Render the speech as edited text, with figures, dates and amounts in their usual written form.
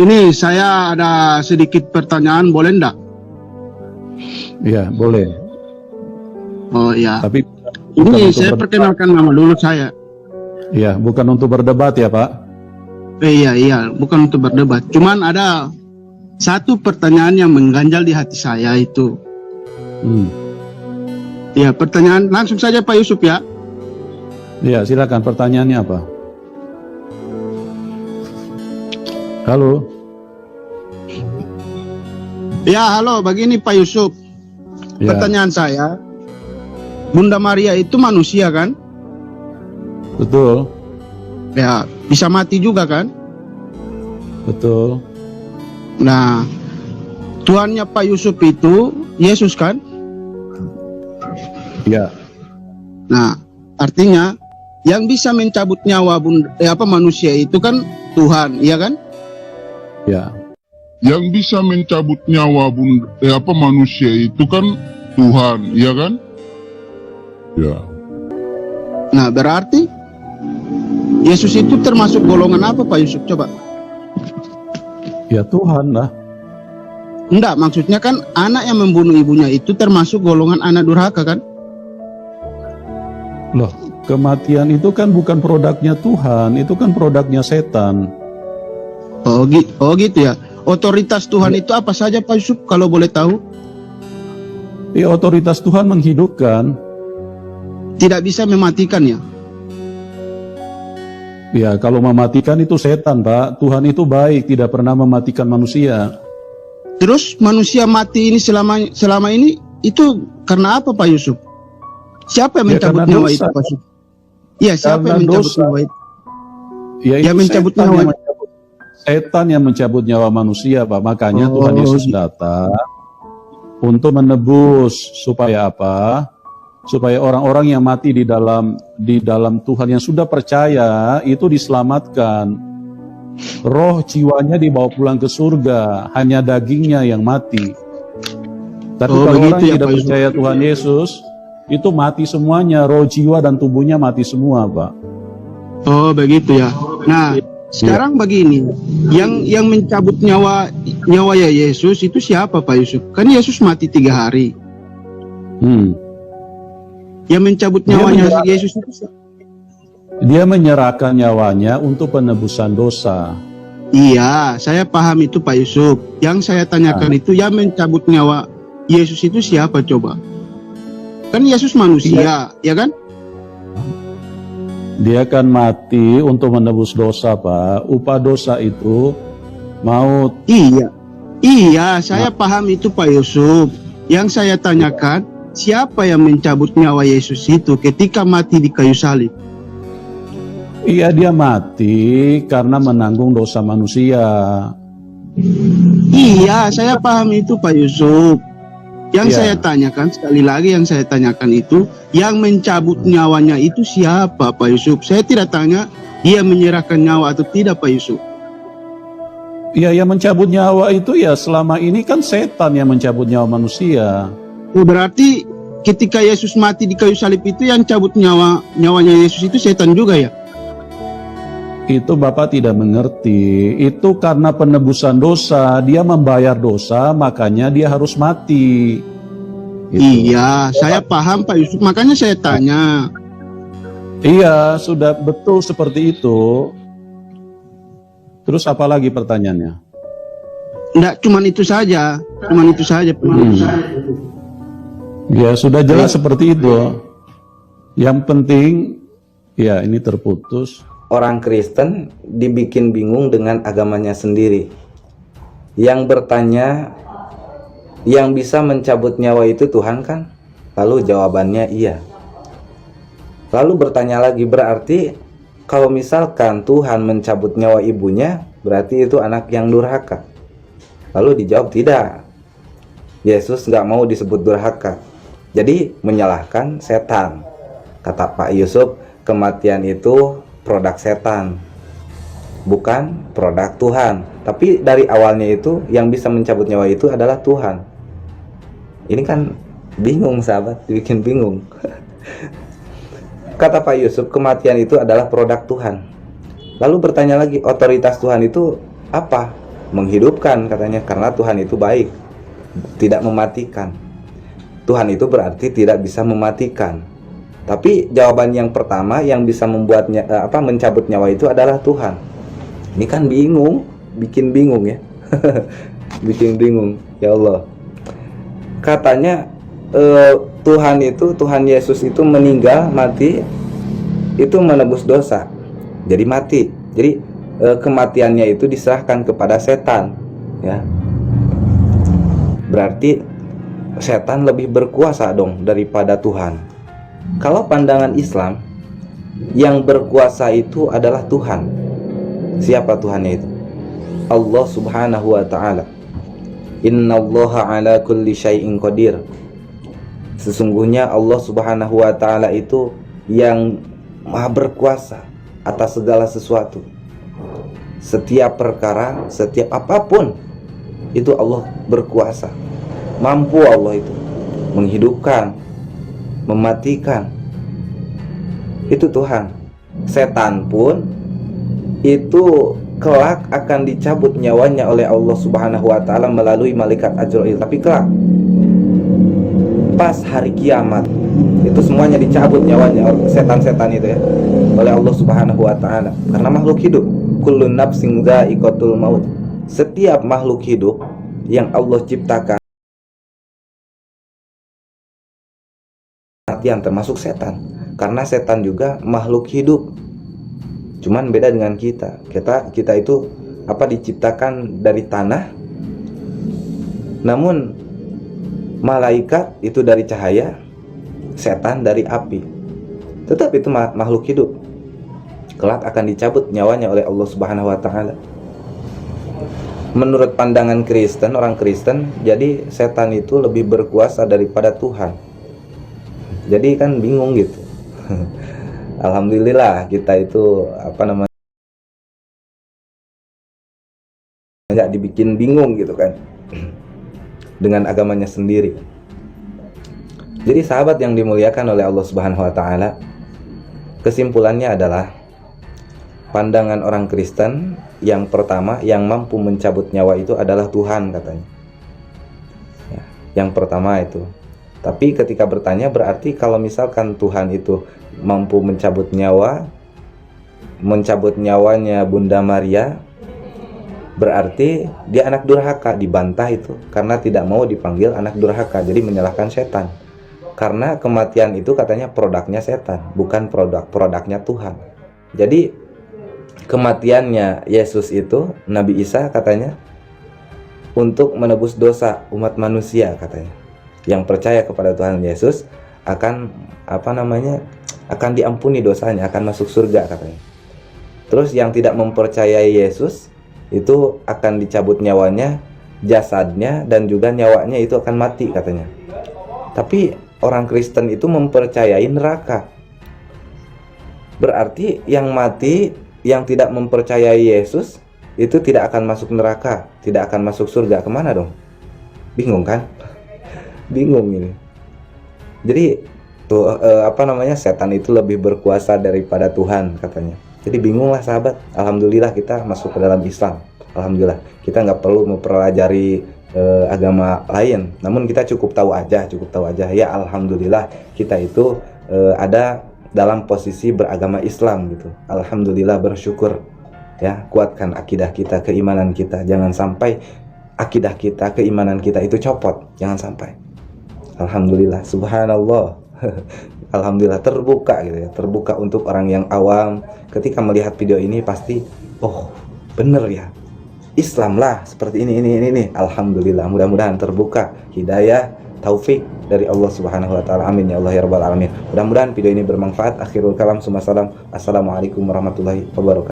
Ini saya ada sedikit pertanyaan, boleh enggak? Iya, boleh. Oh iya. Tapi Ini saya perkenalkan nama dulu saya. Iya, bukan untuk berdebat ya, Pak. Iya, bukan untuk berdebat. Cuman ada satu pertanyaan yang mengganjal di hati saya itu. Ya, pertanyaan langsung saja Pak Yusuf ya. Iya, silakan, pertanyaannya apa? Halo. Ya, halo, begini Pak Yusuf. Ya. Pertanyaan saya, Bunda Maria itu manusia kan? Betul. Ya, bisa mati juga kan? Betul. Nah, Tuhannya Pak Yusuf itu Yesus kan? Ya. Nah, artinya yang bisa mencabut nyawa manusia itu kan Tuhan, iya kan? Ya. Yang bisa mencabut nyawa manusia itu kan Tuhan, iya kan? Ya. Nah, berarti Yesus itu termasuk golongan apa Pak Yusuf? Coba. Ya Tuhan lah. Enggak, maksudnya kan anak yang membunuh ibunya itu termasuk golongan anak durhaka kan? Loh, kematian itu kan bukan produknya Tuhan, itu kan produknya setan. Oh gitu ya. Otoritas Tuhan itu apa saja Pak Yusuf kalau boleh tahu? Ya, otoritas Tuhan menghidupkan. Tidak bisa mematikan ya? Ya, kalau mematikan itu setan, Pak. Tuhan itu baik, tidak pernah mematikan manusia. Terus manusia mati ini selama ini itu karena apa Pak Yusuf? Siapa yang mencabut nyawa itu Pak Yusuf? Iya, siapa yang mencabut nyawa itu? Ya, yang mencabut nyawa. Setan yang mencabut nyawa manusia, Pak. Makanya Tuhan Yesus datang untuk menebus supaya apa? Supaya orang-orang yang mati di dalam Tuhan yang sudah percaya itu diselamatkan. Roh jiwanya dibawa pulang ke surga, hanya dagingnya yang mati. Tapi kalau orang yang tidak percaya Tuhan Yesus, itu mati semuanya, roh jiwa dan tubuhnya mati semua, Pak. Oh begitu ya. Nah, sekarang begini, yang mencabut nyawa ya Yesus itu siapa Pak Yusuf? Kan Yesus mati 3 hari. Yang mencabut nyawanya Yesus itu siapa? Dia menyerahkan nyawanya untuk penebusan dosa. Iya, saya paham itu Pak Yusuf. Yang saya tanyakan itu yang mencabut nyawa Yesus itu siapa coba? Kan Yesus manusia, ya kan? Dia kan mati untuk menebus dosa, Pak. Upah dosa itu maut. Iya, saya paham itu Pak Yusuf. Yang saya tanyakan, siapa yang mencabut nyawa Yesus itu ketika mati di kayu salib? Iya, dia mati karena menanggung dosa manusia. Iya, saya paham itu Pak Yusuf. Yang saya tanyakan, sekali lagi yang saya tanyakan itu, yang mencabut nyawanya itu siapa Pak Yusuf? Saya tidak tanya dia menyerahkan nyawa atau tidak Pak Yusuf. Iya, yang mencabut nyawa itu ya selama ini kan setan yang mencabut nyawa manusia. Oh, berarti ketika Yesus mati di kayu salib itu yang cabut nyawanya Yesus itu setan juga ya? Itu Bapak tidak mengerti. Itu karena penebusan dosa. Dia membayar dosa, makanya dia harus mati. Gitu. Iya, saya paham Pak Yusuf. Makanya saya tanya. Iya, sudah betul seperti itu. Terus apa lagi pertanyaannya? Enggak, cuman itu saja. Ya, sudah jelas seperti itu. Yang penting, ya ini terputus. Orang Kristen dibikin bingung dengan agamanya sendiri. Yang bertanya, yang bisa mencabut nyawa itu Tuhan kan? Lalu jawabannya iya. Lalu bertanya lagi, berarti kalau misalkan Tuhan mencabut nyawa ibunya, berarti itu anak yang durhaka. Lalu dijawab tidak. Yesus nggak mau disebut durhaka. Jadi menyalahkan setan. Kata Pak Yusuf, kematian itu produk setan, bukan produk Tuhan. Tapi dari awalnya itu yang bisa mencabut nyawa itu adalah Tuhan. Ini kan bingung sahabat, dibikin bingung. Kata Pak Yusuf, kematian itu adalah produk Tuhan. Lalu bertanya lagi, otoritas Tuhan itu apa? menghidupkan katanya, karena Tuhan itu baik, tidak mematikan. Tuhan itu berarti tidak bisa mematikan. Tapi jawaban yang pertama yang bisa membuatnya mencabut nyawa itu adalah Tuhan. Ini kan bingung, bikin bingung ya. Bikin bingung, ya Allah. Katanya Tuhan Yesus itu meninggal, mati itu menebus dosa. Jadi mati. Jadi kematiannya itu diserahkan kepada setan, ya. Berarti setan lebih berkuasa dong daripada Tuhan. Kalau pandangan Islam, yang berkuasa itu adalah Tuhan. Siapa Tuhannya itu? Allah Subhanahu wa ta'ala. Innallaha ala kulli syai'in qadir. Sesungguhnya Allah Subhanahu wa ta'ala itu yang maha berkuasa atas segala sesuatu. Setiap perkara, setiap apapun, itu Allah berkuasa. Mampu Allah itu menghidupkan, mematikan. Itu Tuhan. Setan pun itu kelak akan dicabut nyawanya oleh Allah Subhanahu wa ta'ala melalui malaikat Ajrail. Tapi kelak pas hari kiamat itu semuanya dicabut nyawanya setan-setan itu ya oleh Allah Subhanahu wa ta'ala. Karena makhluk hidup, kullun nafsin dha'iqatul maut. Setiap makhluk hidup yang Allah ciptakan kematian, termasuk setan. Karena setan juga makhluk hidup. Cuman beda dengan kita. Kita itu diciptakan dari tanah. Namun malaikat itu dari cahaya, setan dari api. Tetap itu makhluk hidup. Kelak akan dicabut nyawanya oleh Allah Subhanahu wa ta'ala. Menurut pandangan Kristen, orang Kristen, jadi setan itu lebih berkuasa daripada Tuhan. Jadi kan bingung gitu. Alhamdulillah kita itu nggak dibikin bingung gitu kan dengan agamanya sendiri. Jadi sahabat yang dimuliakan oleh Allah Subhanahu wa ta'ala, kesimpulannya adalah pandangan orang Kristen yang pertama yang mampu mencabut nyawa itu adalah Tuhan katanya ya, yang pertama itu. Tapi ketika bertanya, berarti kalau misalkan Tuhan itu mampu mencabut nyawanya Bunda Maria, berarti dia anak durhaka, dibantah itu karena tidak mau dipanggil anak durhaka, jadi menyalahkan setan. Karena kematian itu katanya produknya setan, bukan produknya Tuhan. Jadi kematiannya Yesus itu, Nabi Isa katanya, untuk menebus dosa umat manusia katanya. Yang percaya kepada Tuhan Yesus akan akan diampuni dosanya, akan masuk surga katanya. Terus yang tidak mempercayai Yesus itu akan dicabut nyawanya, jasadnya, dan juga nyawanya itu akan mati katanya. Tapi orang Kristen itu mempercayai neraka. Berarti yang mati, yang tidak mempercayai Yesus itu tidak akan masuk neraka, tidak akan masuk surga. Kemana dong? Bingung kan? Bingung ini. Jadi tuh setan itu lebih berkuasa daripada Tuhan katanya. Jadi bingunglah sahabat. Alhamdulillah kita masuk ke dalam Islam. Alhamdulillah kita nggak perlu mempelajari agama lain. Namun kita cukup tahu aja. Ya alhamdulillah kita itu ada dalam posisi beragama Islam gitu. Alhamdulillah, bersyukur ya. Kuatkan akidah kita, keimanan kita. Jangan sampai akidah kita, keimanan kita itu copot. Jangan sampai. Alhamdulillah, subhanallah. Alhamdulillah terbuka gitu ya, terbuka untuk orang yang awam. Ketika melihat video ini pasti, oh bener ya, Islam lah seperti ini. Alhamdulillah, mudah-mudahan terbuka hidayah, taufik dari Allah Subhanahu wa ta'ala. Amin ya Allah ya rabbal alamin. Mudah-mudahan video ini bermanfaat. Akhirul kalam, summa salam. Assalamualaikum warahmatullahi wabarakatuh.